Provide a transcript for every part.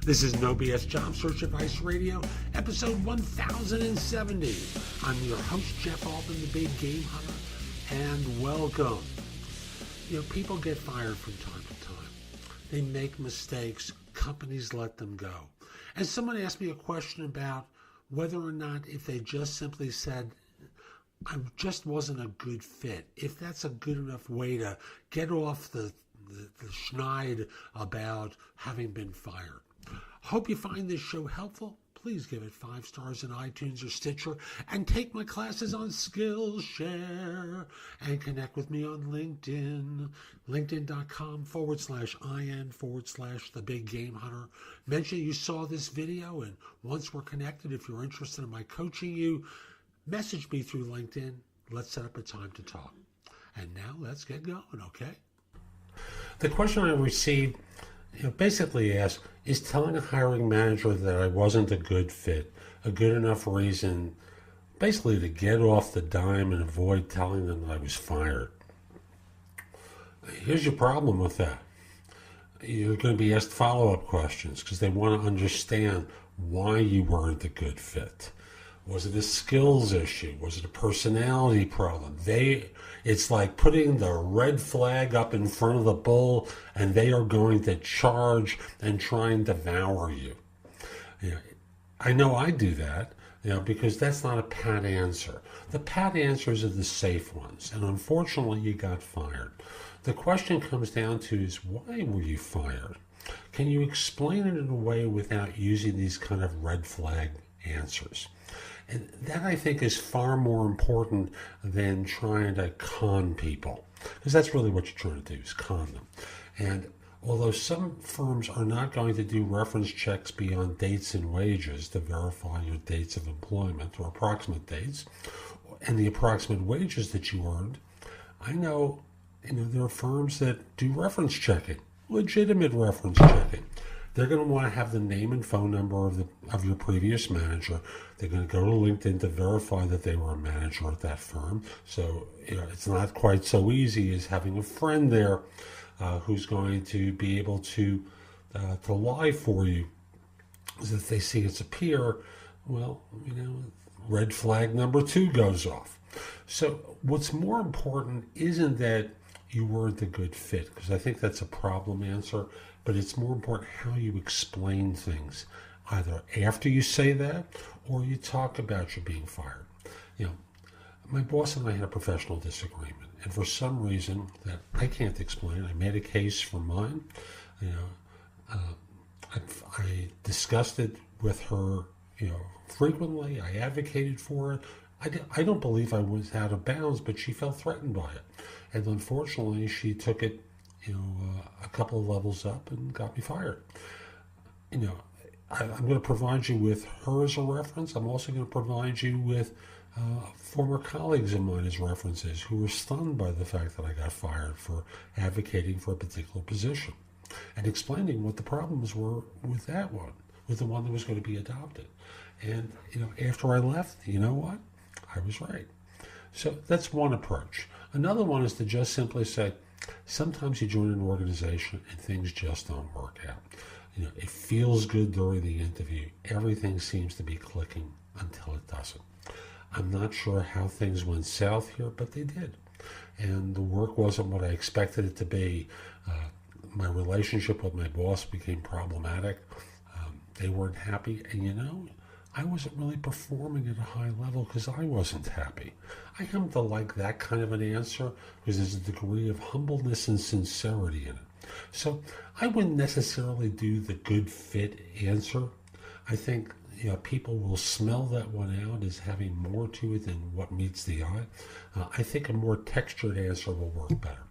This is No BS Job Search Advice Radio, episode 1070. I'm your host, Jeff Altman, the Big Game Hunter, and welcome. You know, people get fired from time to time. They make mistakes. Companies let them go. And someone asked me a question about whether or not if they just simply said, I just wasn't a good fit, if that's a good enough way to get off the schneid about having been fired. Hope you find this show helpful. Please give it 5 stars in iTunes or Stitcher and take my classes on Skillshare and connect with me on LinkedIn, linkedin.com/IN/The Big Game Hunter. Mention you saw this video, and once we're connected, if you're interested in my coaching you, message me through LinkedIn. Let's set up a time to talk. And now let's get going, okay? The question I received basically asks, is telling a hiring manager that I wasn't a good fit a good enough reason basically to get off the dime and avoid telling them that I was fired? Here's your problem with that. You're going to be asked follow-up questions because they want to understand why you weren't a good fit. Was it a skills issue? Was it a personality problem? It's like putting the red flag up in front of the bull, and they are going to charge and try and devour you. I know I do that, because that's not a pat answer. The pat answers are the safe ones, and unfortunately you got fired. The question comes down to is, why were you fired? Can you explain it in a way without using these kind of red flag answers? And that, I think, is far more important than trying to con people, because that's really what you're trying to do, is con them. And although some firms are not going to do reference checks beyond dates and wages to verify your dates of employment or approximate dates and the approximate wages that you earned, I know, there are firms that do reference checking, legitimate reference checking. They're going to want to have the name and phone number of your previous manager. They're going to go to LinkedIn to verify that they were a manager at that firm. So it's not quite so easy as having a friend there who's going to be able to lie for you. Because if they see it's a peer, well, red flag number 2 goes off. So what's more important isn't that you weren't a good fit, because I think that's a problem answer. But it's more important how you explain things, either after you say that or you talk about you being fired. My boss and I had a professional disagreement, and for some reason that I can't explain, I made a case for mine. I discussed it with her, frequently. I advocated for it. I don't believe I was out of bounds, but she felt threatened by it, and unfortunately, she took it a couple of levels up and got me fired. I'm going to provide you with her as a reference. I'm also going to provide you with former colleagues of mine as references who were stunned by the fact that I got fired for advocating for a particular position and explaining what the problems were with that one, with the one that was going to be adopted. And, after I left, you know what? I was right. So that's one approach. Another one is to just simply say, sometimes you join an organization and things just don't work out. It feels good during the interview. Everything seems to be clicking until it doesn't. I'm not sure how things went south here, but they did. And the work wasn't what I expected it to be. My relationship with my boss became problematic. They weren't happy. And I wasn't really performing at a high level because I wasn't happy. I happen to like that kind of an answer because there's a degree of humbleness and sincerity in it. So I wouldn't necessarily do the good fit answer. I think people will smell that one out as having more to it than what meets the eye. I think a more textured answer will work better.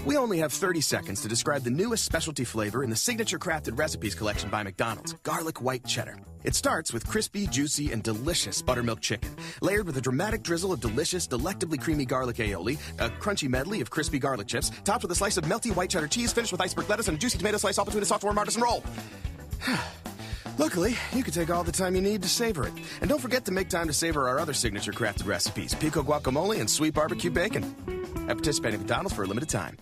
We only have 30 seconds to describe the newest specialty flavor in the Signature Crafted Recipes collection by McDonald's, Garlic White Cheddar. It starts with crispy, juicy, and delicious buttermilk chicken, layered with a dramatic drizzle of delicious, delectably creamy garlic aioli, a crunchy medley of crispy garlic chips, topped with a slice of melty white cheddar cheese, finished with iceberg lettuce and a juicy tomato slice all between a soft, warm artisan roll. Luckily, you can take all the time you need to savor it. And don't forget to make time to savor our other signature crafted recipes, pico guacamole and sweet barbecue bacon. At participating McDonald's for a limited time.